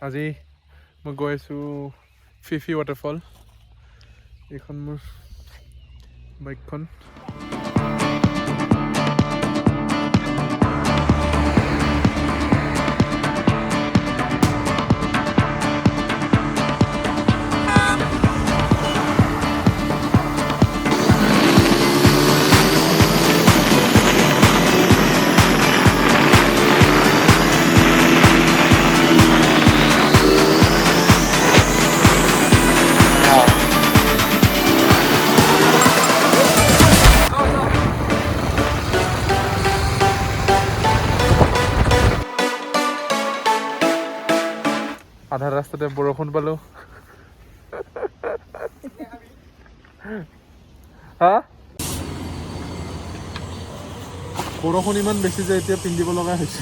আজি মই গৈ আছোঁ ফিফি waterfall। এইখন মোৰ বাইকখন। আধা ৰাস্তাতে বৰষুণ পালোঁ। হা বৰষুণ ইমান বেছি যে এতিয়া পিন্ধিব লগা হৈছে।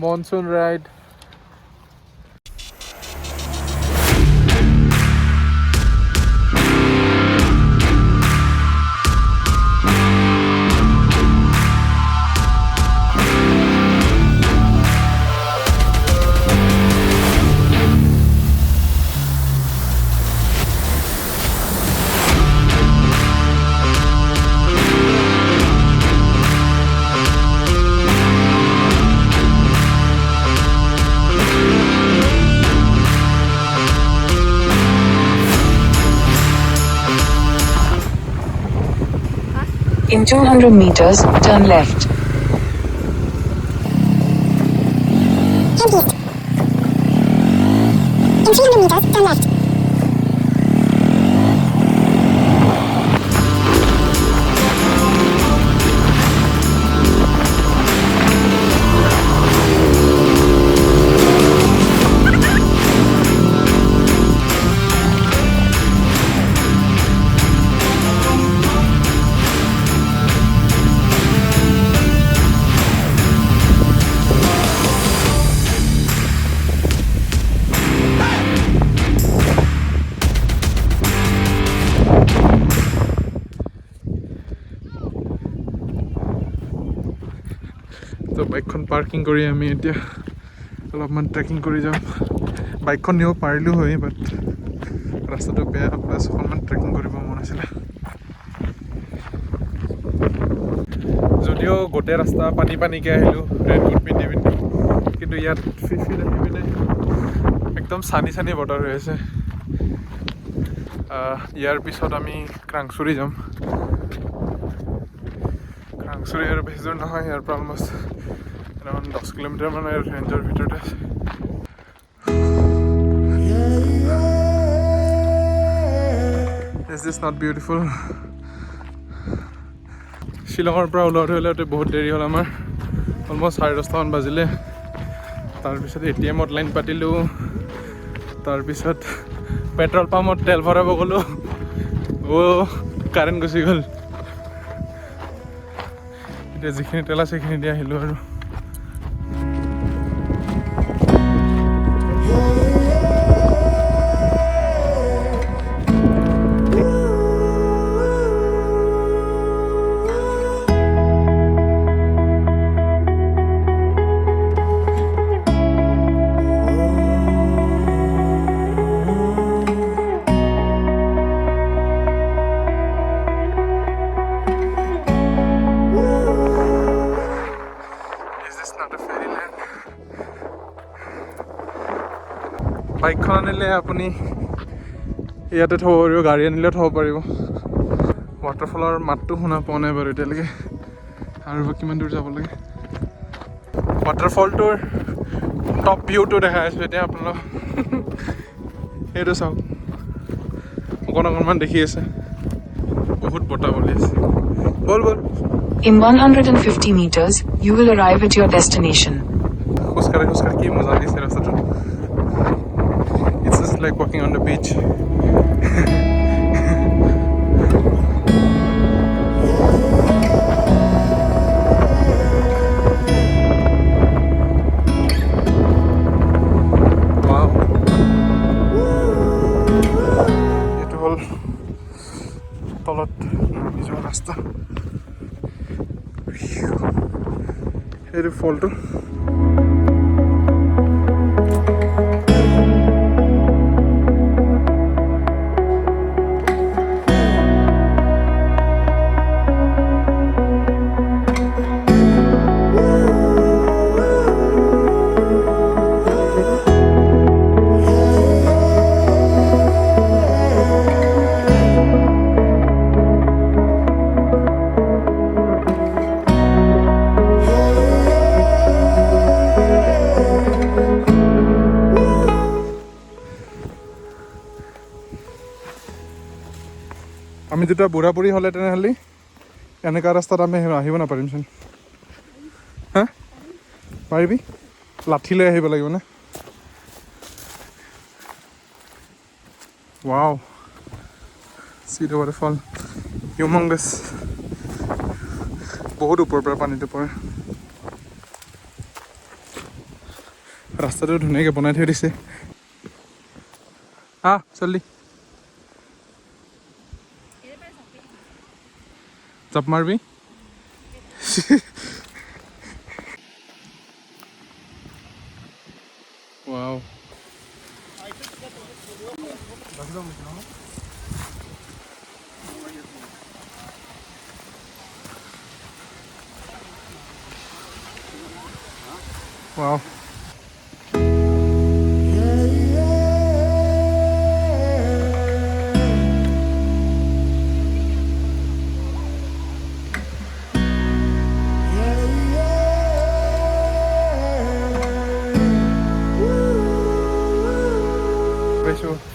Monsoon ride. In 200 meters, turn left. In 200 meters, turn left. তো বাইকখন পাৰ্কিং কৰি আমি এতিয়া অলপমান ট্ৰেকিং কৰি যাম। বাইকখন নিব পাৰিলোঁ হয়, বাট ৰাস্তাটো বেয়া, প্লাছ অকণমান ট্ৰেকিং কৰিব মন আছিলে। যদিও গোটেই ৰাস্তা পানী পানীকৈ আহিলোঁ ৰেইনকোট পিন্ধি পিন্ধি, কিন্তু ইয়াত ফিফিত আহি পিনে একদম চানি চানি বতৰ হৈ আছে। ইয়াৰ পিছত আমি ক্ৰাংচুৰি যাম। ক্ৰাংচুৰি আৰু বেছি দূৰ নহয়, ইয়াৰ পৰা অলমষ্ট 10 কিলোমিটাৰ মানে ৰেঞ্জৰ ভিতৰতে আছে। Is this not beautiful? শ্বিলঙৰ পৰা ওলাওঁতে বহুত দেৰি হ'ল আমাৰ, অলমষ্ট 10:30মান বাজিলে। তাৰপিছত ATM-ত লাইন পাতিলোঁ, তাৰপিছত পেট্ৰল পাম্পত তেল ভৰাব গ'লোঁ, কাৰেণ্ট গুচি গ'ল। এতিয়া যিখিনি তেল আছে সেইখিনি দি আহিলোঁ আৰু। বাইকখন আনিলে আপুনি ইয়াতে থ'ব পাৰিব, গাড়ী আনিলেও থ'ব পাৰিব। ৱাটাৰফলৰ মাতটো শুনা পোৱা নাই বাৰু এতিয়ালৈকে, আৰু কিমান দূৰ যাব লাগে। ৱাটাৰফলটোৰ টপ ভিউটো দেখাই আছোঁ এতিয়া আপোনালোক। সেইটো চাওক, অকণমান দেখি আছে, বহুত বতাহ বলি আছে। বল বল। In 150 meters, you will arrive at your destination. খোজকাঢ়ি খোজকাঢ়ি কি মজা দিছে ৰাস্তাটো। It's just like walking on the beach. এইটো ফলটো। আমি দুটা বুঢ়া বুঢ়ী হ'লে তেনেহ'লে এনেকুৱা ৰাস্তাত আমি আহিব নাপাৰিমচোন। হা পাৰিবি? লাঠি লৈ আহিব লাগিব না। Wow, see the waterfall, humongous, বহুত ওপৰৰ পৰা পানীটো পৰে। ৰাস্তাটো ধুনীয়াকৈ বনাই থৈ দিছে। জল্দি জাপ মাৰবি। Wow, wow.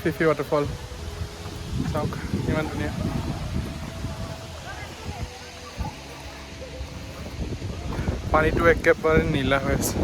ফিফি ৱাটাৰফল চাওক, ইমান ধুনীয়া। পানীটো একেবাৰে নীলা হৈ আছে।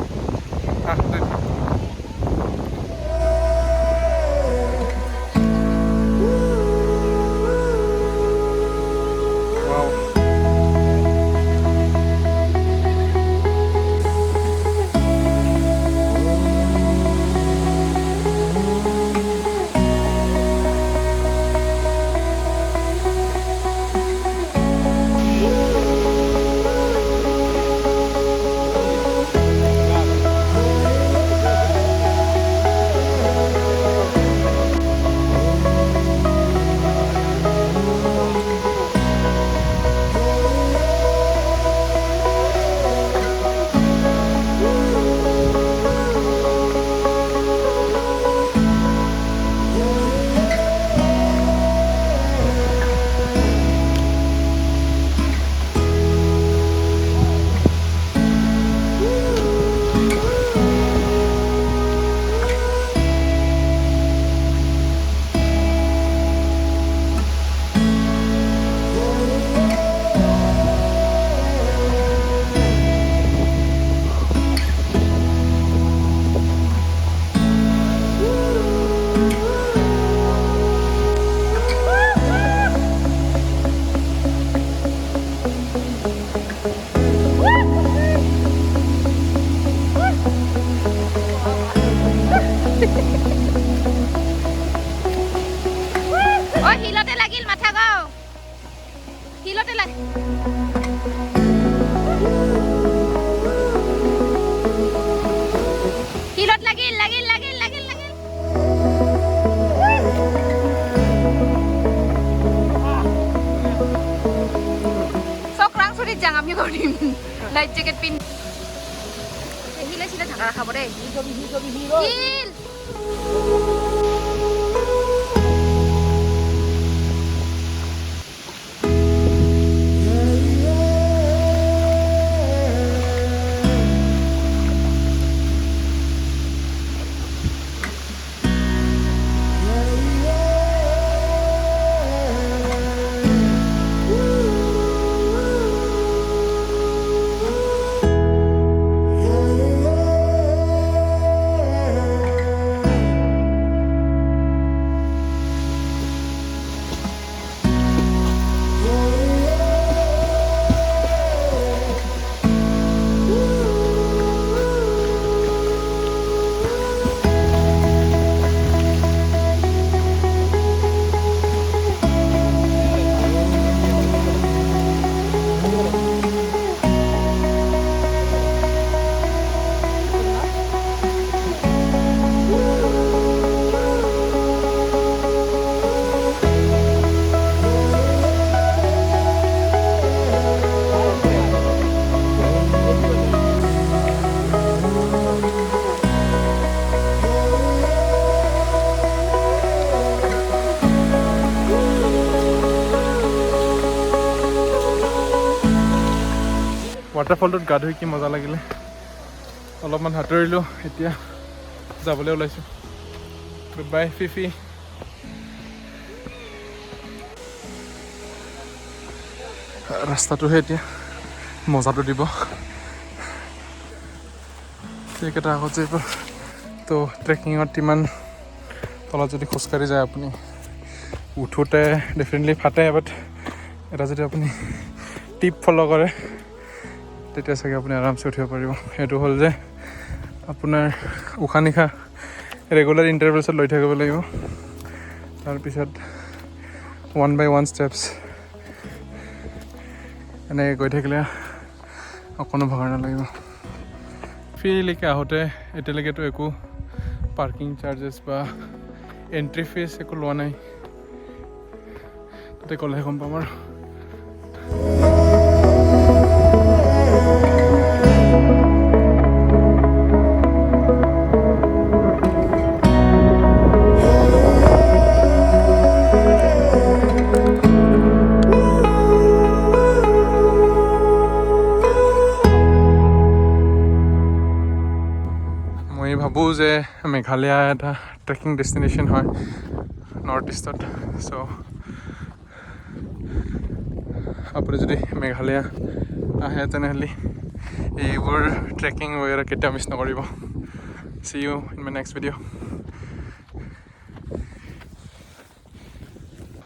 হিলতে লাগিল মাথা গাও, হিলতে লাগিল, হিলত লাগিল লাগিল লাগিল লাগিল লাগিল। চক্ৰাং চুৰিত যাং আমি কৰিম, লাইফ জেকেট পিন্ধি। হিলে চিলে ঢাকা ৰাখাব দেই। হিল ৱাটাৰফলটোত গা ধুই কি মজা লাগিলে। অলপমান সাঁতুৰিলোঁ, এতিয়া যাবলৈ ওলাইছোঁ। Good bye Phi Phi. ৰাস্তাটোহে এতিয়া মজাটো দিব। এইকেইটা আগত যে তো ট্ৰেকিঙত ইমান তলত যদি খোজকাঢ়ি যায় আপুনি উঠোঁতে ডেফিনেটলি ফাটে, বাট এটা যদি আপুনি টিপ ফ'ল' কৰে তেতিয়া চাগে আপুনি আৰামছে উঠিব পাৰিব। সেইটো হ'ল যে আপোনাৰ উশাহ নিশাহ ৰেগুলাৰ ইণ্টাৰভেলছত লৈ থাকিব লাগিব। তাৰপিছত 1 by 1 ষ্টেপছ এনেকৈ গৈ থাকিলে অকণো ভাগৰ নালাগিব। ফিলৈকে আহোঁতে এতিয়ালৈকেতো একো পাৰ্কিং চাৰ্জেছ বা এণ্ট্ৰি ফিজ একো লোৱা নাই, তাতে গ'লেহে গম পাম আৰু। মই ভাবোঁ যে মেঘালয়া এটা ট্ৰেকিং ডেষ্টিনেশ্যন হয় নৰ্থ ইষ্টত। চ' আপুনি যদি মেঘালয়া আহে তেনেহ'লে এইবোৰ ট্ৰেকিং বগেৰা কেতিয়াও মিছ নকৰিব। See you in my next video'.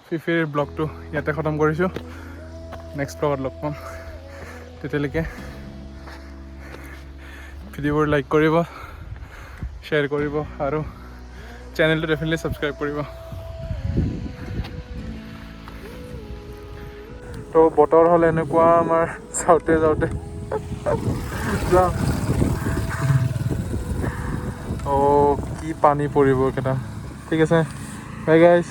ফিফিৰ ব্লগটো ইয়াতে খতম কৰিছোঁ, নেক্সট ব্লগত লগ পাম। তেতিয়ালৈকে ভিডিঅ'বোৰ লাইক কৰিব, শ্বেয়াৰ কৰিব আৰু চেনেলটো ডেফিনেটলি ছাবস্ক্ৰাইব কৰিব। তো বতৰ হ'ল এনেকুৱা আমাৰ যাওঁতে যাওঁতে কি পানী পৰিব কেইটা। ঠিক আছে, বাই গাইজ।